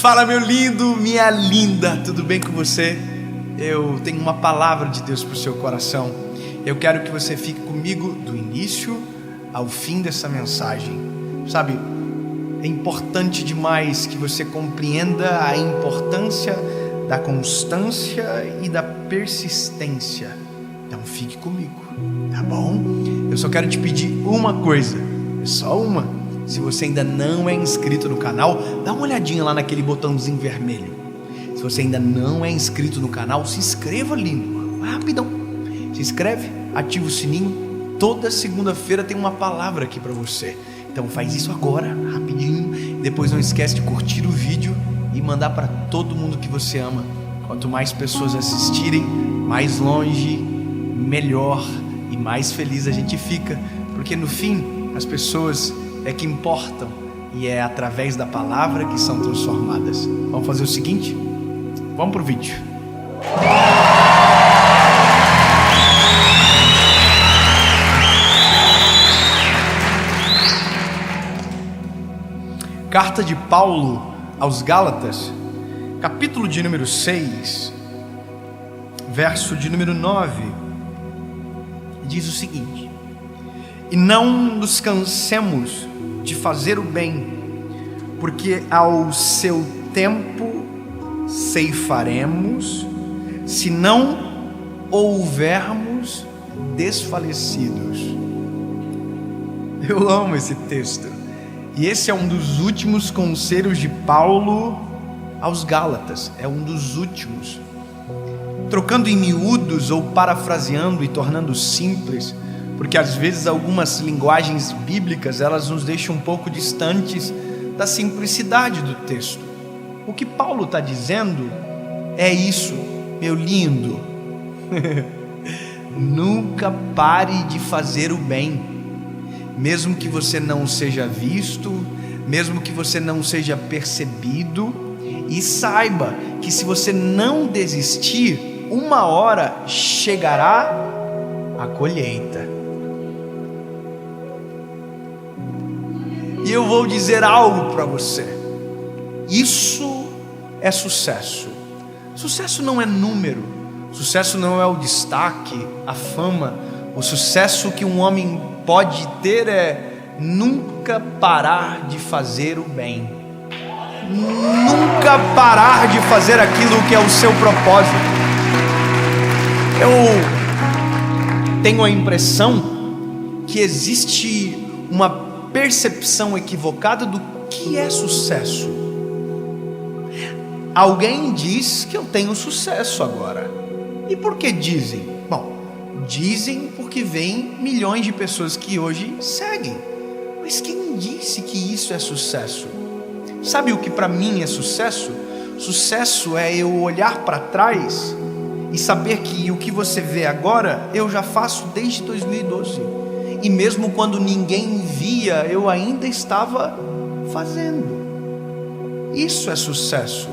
Fala, meu lindo, minha linda, tudo bem com você? Eu tenho uma palavra de Deus para o seu coração. Eu quero que você fique comigo do início ao fim dessa mensagem. Sabe, é importante demais que você compreenda a importância da constância e da persistência. Então fique comigo, tá bom? Eu só quero te pedir uma coisa, é só uma. Se você ainda não é inscrito no canal, dá uma olhadinha lá naquele botãozinho vermelho. Se você ainda não é inscrito no canal, se inscreva, lindo, rapidão. Se inscreve, ativa o sininho. Toda segunda-feira tem uma palavra aqui para você. Então faz isso agora, rapidinho. Depois não esquece de curtir o vídeo e mandar para todo mundo que você ama. Quanto mais pessoas assistirem, mais longe, melhor e mais feliz a gente fica. Porque no fim, as pessoas é que importam e é através da palavra que são transformadas. Vamos fazer o seguinte? Vamos pro vídeo. Carta de Paulo aos Gálatas, capítulo de número 6, verso de número 9, diz o seguinte: e não nos cansemos de fazer o bem, porque ao seu tempo ceifaremos, se não houvermos desfalecidos. Eu amo esse texto. E esse é um dos últimos conselhos de Paulo aos Gálatas. É um dos últimos. Trocando em miúdos ou parafraseando e tornando simples, porque às vezes algumas linguagens bíblicas elas nos deixam um pouco distantes da simplicidade do texto. O que Paulo está dizendo é isso, meu lindo. Nunca pare de fazer o bem, mesmo que você não seja visto, mesmo que você não seja percebido, e saiba que se você não desistir, uma hora chegará a colheita. E eu vou dizer algo para você. Isso é sucesso. Sucesso não é número. Sucesso não é o destaque, a fama. O sucesso que um homem pode ter é nunca parar de fazer o bem. Nunca parar de fazer aquilo que é o seu propósito. Eu tenho a impressão que existe uma percepção equivocada do que é sucesso. Alguém diz que eu tenho sucesso agora. E por que dizem? Bom, dizem porque vem milhões de pessoas que hoje seguem. Mas quem disse que isso é sucesso? Sabe o que para mim é sucesso? Sucesso é eu olhar para trás e saber que o que você vê agora eu já faço desde 2012. E mesmo quando ninguém via, eu ainda estava fazendo. Isso é sucesso.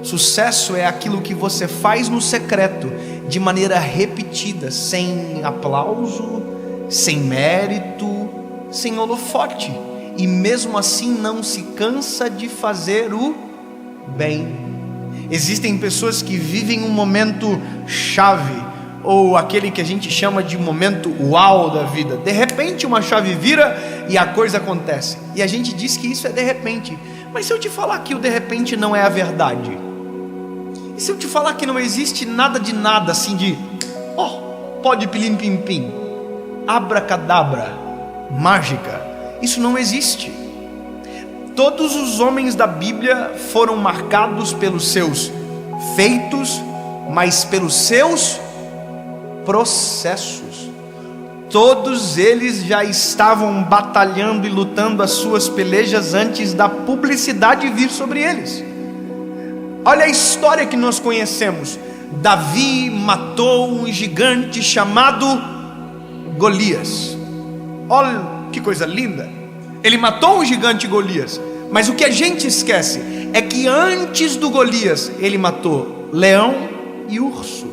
Sucesso é aquilo que você faz no secreto, de maneira repetida, sem aplauso, sem mérito, sem holofote. E mesmo assim não se cansa de fazer o bem. Existem pessoas que vivem um momento chave, ou aquele que a gente chama de momento uau da vida. De repente uma chave vira e a coisa acontece. E a gente diz que isso é de repente. Mas se eu te falar que o de repente não é a verdade? E se eu te falar que não existe nada de nada, assim de pode pilim pim pim, abracadabra, mágica? Isso não existe. Todos os homens da Bíblia foram marcados pelos seus feitos, mas pelos seus processos. Todos eles já estavam batalhando e lutando as suas pelejas antes da publicidade vir sobre eles. Olha a história que nós conhecemos. Davi matou um gigante chamado Golias. Olha que coisa linda. Ele matou um gigante Golias. Mas o que a gente esquece é que antes do Golias ele matou leão e urso.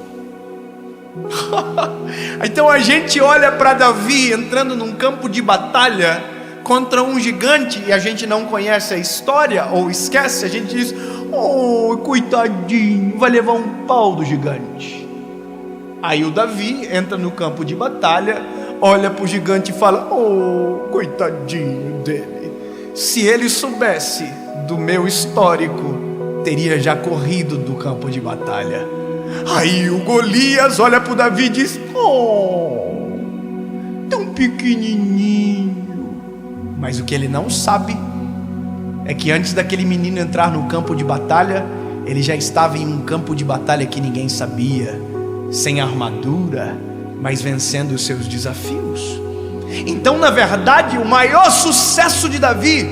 Então a gente olha para Davi entrando num campo de batalha contra um gigante e a gente não conhece a história ou esquece, a gente diz: oh, coitadinho, vai levar um pau do gigante. Aí o Davi entra no campo de batalha, olha para o gigante e fala: oh, coitadinho dele. Se ele soubesse do meu histórico, teria já corrido do campo de batalha. Aí o Golias olha para o Davi e diz: oh, tão pequenininho. Mas o que ele não sabe é que antes daquele menino entrar no campo de batalha, ele já estava em um campo de batalha que ninguém sabia, sem armadura, mas vencendo os seus desafios. Então, na verdade, o maior sucesso de Davi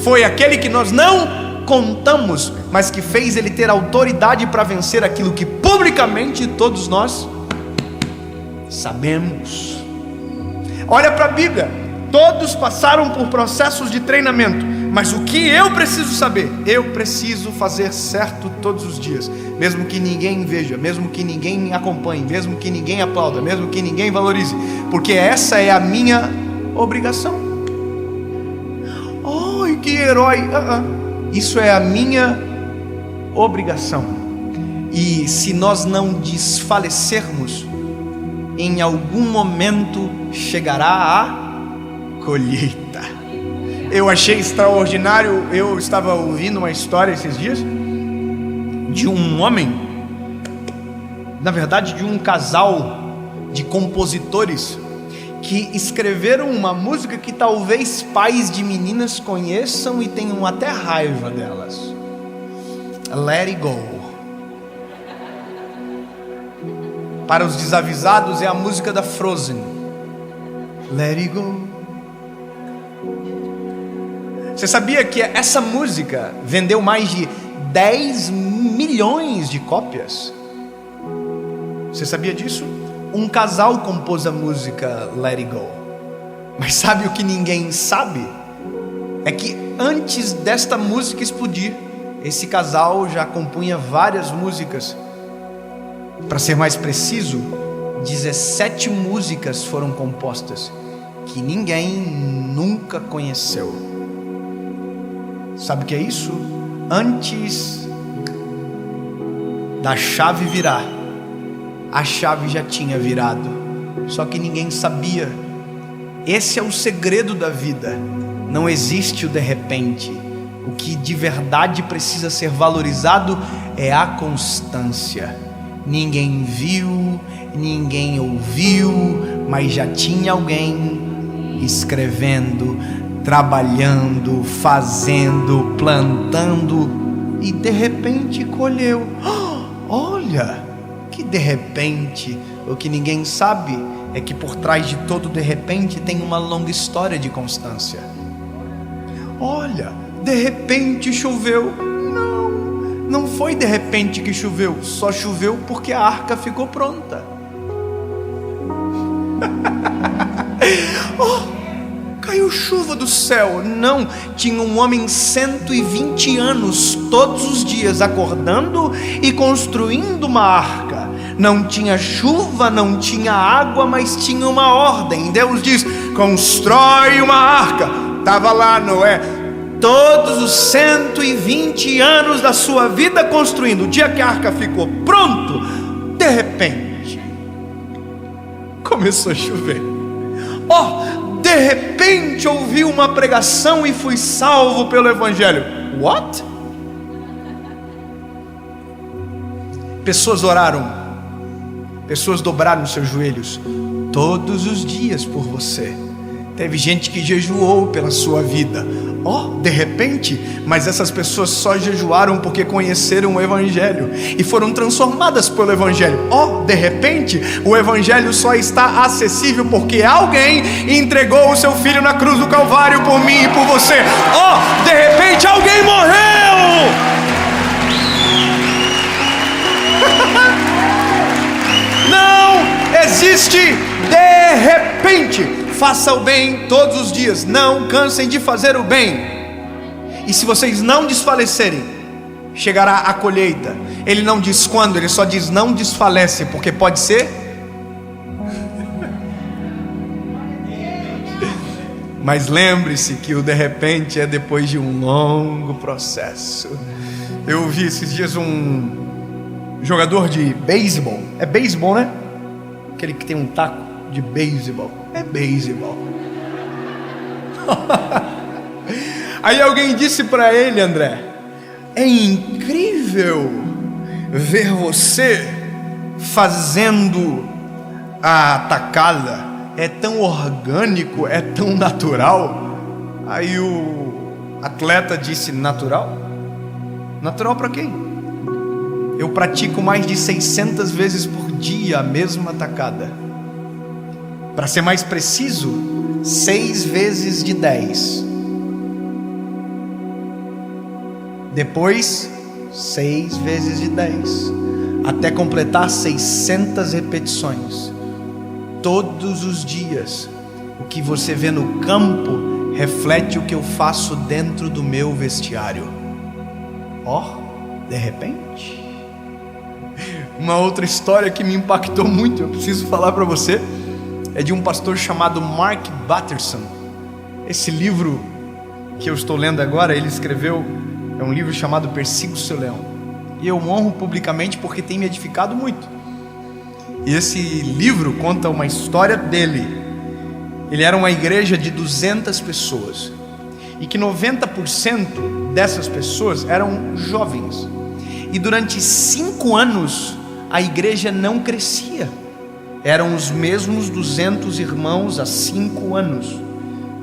foi aquele que nós não contamos, mas que fez ele ter autoridade para vencer aquilo que publicamente todos nós sabemos. Olha para a Bíblia, todos passaram por processos de treinamento, mas o que eu preciso saber? Eu preciso fazer certo todos os dias, mesmo que ninguém veja, mesmo que ninguém me acompanhe, mesmo que ninguém aplauda, mesmo que ninguém valorize, porque essa é a minha obrigação. Ai, que herói! Isso é a minha obrigação. E se nós não desfalecermos, em algum momento chegará a colheita. Eu achei extraordinário. Eu estava ouvindo uma história esses dias de um homem, na verdade de um casal de compositores que escreveram uma música que talvez pais de meninas conheçam e tenham até raiva delas. Let It Go. Para os desavisados, é a música da Frozen. Let It Go. Você sabia que essa música vendeu mais de 10 milhões de cópias? Você sabia disso? Um casal compôs a música Let It Go. Mas sabe o que ninguém sabe? É que antes desta música explodir, esse casal já compunha várias músicas. Para ser mais preciso, 17 músicas foram compostas que ninguém nunca conheceu. Sabe o que é isso? Antes da chave virar, a chave já tinha virado, só que ninguém sabia. Esse é o segredo da vida. Não existe o de repente. O que de verdade precisa ser valorizado é a constância. Ninguém viu, ninguém ouviu, mas já tinha alguém escrevendo, trabalhando, fazendo, plantando, e de repente colheu. Olha, que de repente. O que ninguém sabe é que por trás de todo de repente tem uma longa história de constância. Olha, de repente choveu. Não foi de repente que choveu, só choveu porque a arca ficou pronta. Caiu chuva do céu. Não, tinha um homem 120 anos todos os dias acordando e construindo uma arca. Não tinha chuva, não tinha água, mas tinha uma ordem. Deus diz: constrói uma arca. Estava lá Noé, todos os 120 anos da sua vida construindo. O dia que a arca ficou pronto, de repente começou a chover. De repente ouvi uma pregação e fui salvo pelo Evangelho. What? Pessoas oraram, pessoas dobraram seus joelhos todos os dias por você. Teve gente que jejuou pela sua vida. De repente, mas essas pessoas só jejuaram porque conheceram o Evangelho e foram transformadas pelo Evangelho. De repente, o Evangelho só está acessível porque alguém entregou o seu filho na cruz do Calvário por mim e por você. De repente, alguém morreu. Não existe de repente. Faça o bem todos os dias, não cansem de fazer o bem. E se vocês não desfalecerem, chegará a colheita. Ele não diz quando, ele só diz não desfalece, porque pode ser Mas lembre-se que o de repente é depois de um longo processo. Eu vi esses dias um jogador de beisebol. É beisebol, né? Aquele que tem um taco de beisebol. É beisebol. Aí alguém disse para ele, André: é incrível ver você fazendo a atacada. É tão orgânico, é tão natural. Aí o atleta disse: natural? Natural para quem? Eu pratico mais de 600 vezes por dia a mesma atacada. Para ser mais preciso, 6 vezes de 10. Depois, 6 vezes de 10. Até completar 600 repetições. Todos os dias. O que você vê no campo reflete o que eu faço dentro do meu vestiário. De repente. Uma outra história que me impactou muito, eu preciso falar para você, é de um pastor chamado Mark Batterson. Esse livro que eu estou lendo agora, ele escreveu, é um livro chamado Persiga o Seu Leão. E eu honro publicamente porque tem me edificado muito. E esse livro conta uma história dele. Ele era uma igreja de 200 pessoas. E que 90% dessas pessoas eram jovens. E durante 5 anos a igreja não crescia. Eram os mesmos 200 irmãos há 5 anos.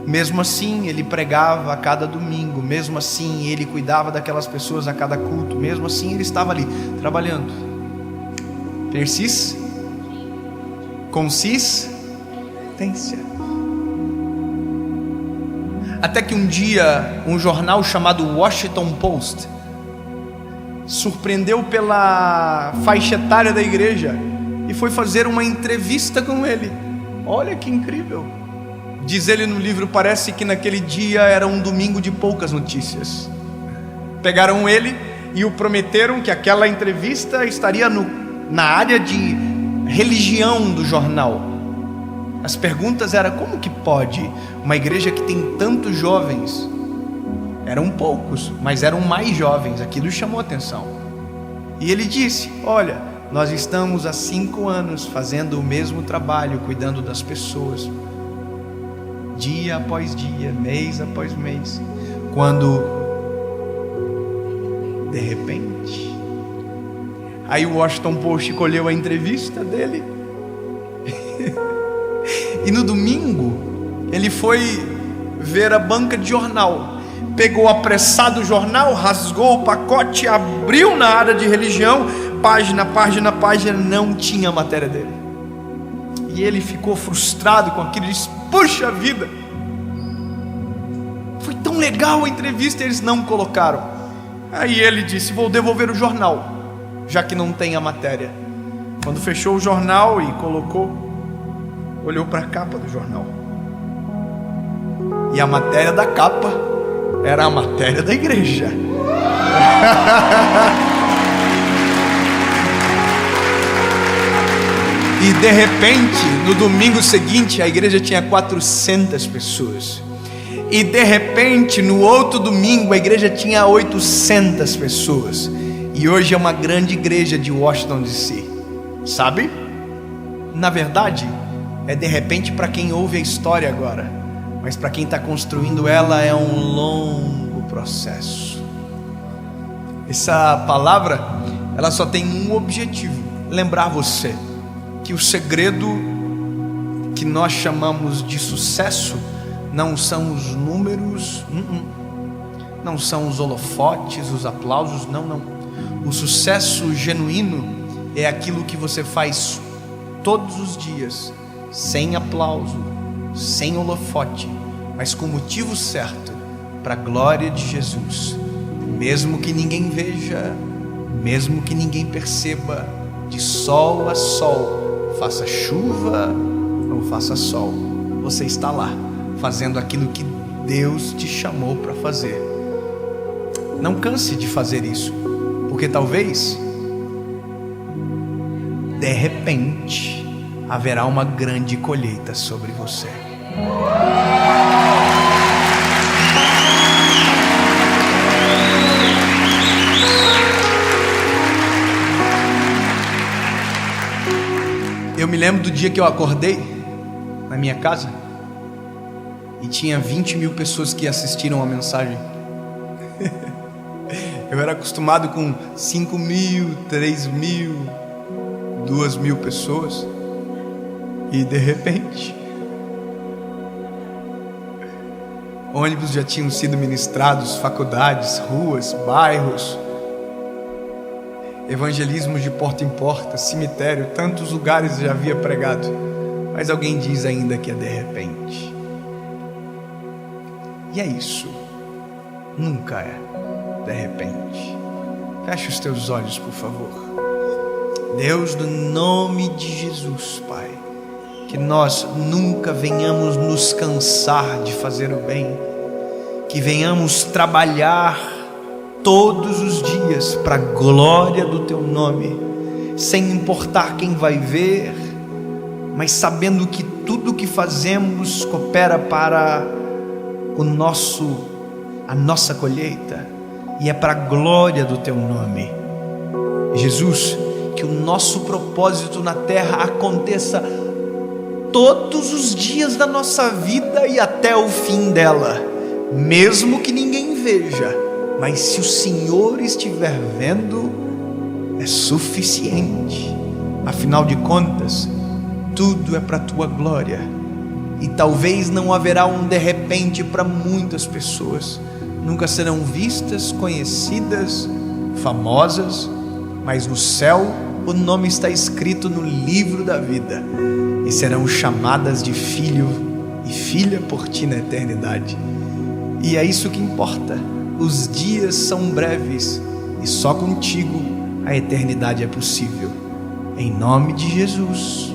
Mesmo assim ele pregava a cada domingo. Mesmo assim ele cuidava daquelas pessoas a cada culto. Mesmo assim ele estava ali trabalhando. Persiste. Consistência. Até que um dia um jornal chamado Washington Post surpreendeu pela faixa etária da igreja e foi fazer uma entrevista com ele. Olha que incrível. Diz ele no livro, parece que naquele dia era um domingo de poucas notícias. Pegaram ele e o prometeram que aquela entrevista estaria na área de religião do jornal. As perguntas eram: como que pode uma igreja que tem tantos jovens? Eram poucos, mas eram mais jovens. Aquilo chamou atenção. E ele disse: olha, nós estamos há 5 anos fazendo o mesmo trabalho, cuidando das pessoas, dia após dia, mês após mês, quando de repente. Aí o Washington Post colheu a entrevista dele. E no domingo ele foi ver a banca de jornal. Pegou apressado o jornal, rasgou o pacote, abriu na área de religião, página, não tinha a matéria dele. E ele ficou frustrado com aquilo, disse: puxa vida, foi tão legal a entrevista e eles não colocaram. Aí ele disse: vou devolver o jornal, já que não tem a matéria. Quando fechou o jornal e colocou, olhou para a capa do jornal. E a matéria da capa era a matéria da igreja. E de repente, no domingo seguinte, a igreja tinha 400 pessoas. E de repente, no outro domingo, a igreja tinha 800 pessoas. E hoje é uma grande igreja de Washington DC. Sabe? Na verdade, é de repente para quem ouve a história agora. Mas para quem está construindo ela é um longo processo. Essa palavra, ela só tem um objetivo: lembrar você que o segredo que nós chamamos de sucesso não são os números, não são os holofotes, os aplausos, não. O sucesso genuíno é aquilo que você faz todos os dias, sem aplauso, sem holofote, mas com o motivo certo, para a glória de Jesus. Mesmo que ninguém veja, mesmo que ninguém perceba, de sol a sol, faça chuva ou faça sol, você está lá, fazendo aquilo que Deus te chamou para fazer. Não canse de fazer isso, porque talvez, de repente, haverá uma grande colheita sobre você. lembro do dia que eu acordei na minha casa e tinha 20 mil pessoas que assistiram a mensagem. Eu era acostumado com 5 mil, 3 mil, 2 mil pessoas. E de repente, ônibus já tinham sido ministrados, faculdades, ruas, bairros, evangelismos de porta em porta, cemitério, tantos lugares já havia pregado. Mas alguém diz ainda que é de repente. E é isso. Nunca é de repente. Feche os teus olhos, por favor. Deus, no nome de Jesus, Pai, que nós nunca venhamos nos cansar de fazer o bem, que venhamos trabalhar todos os dias para a glória do Teu nome, sem importar quem vai ver, mas sabendo que tudo que fazemos coopera para a nossa colheita, e é para a glória do Teu nome. Jesus, que o nosso propósito na terra aconteça todos os dias da nossa vida e até o fim dela, mesmo que ninguém veja, mas se o Senhor estiver vendo, é suficiente. Afinal de contas, tudo é para a Tua glória, e talvez não haverá um de repente para muitas pessoas. Nunca serão vistas, conhecidas, famosas, mas no céu o nome está escrito no livro da vida, e serão chamadas de filho e filha por Ti na eternidade. E é isso que importa. Os dias são breves, e só contigo a eternidade é possível. Em nome de Jesus.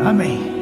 Amém.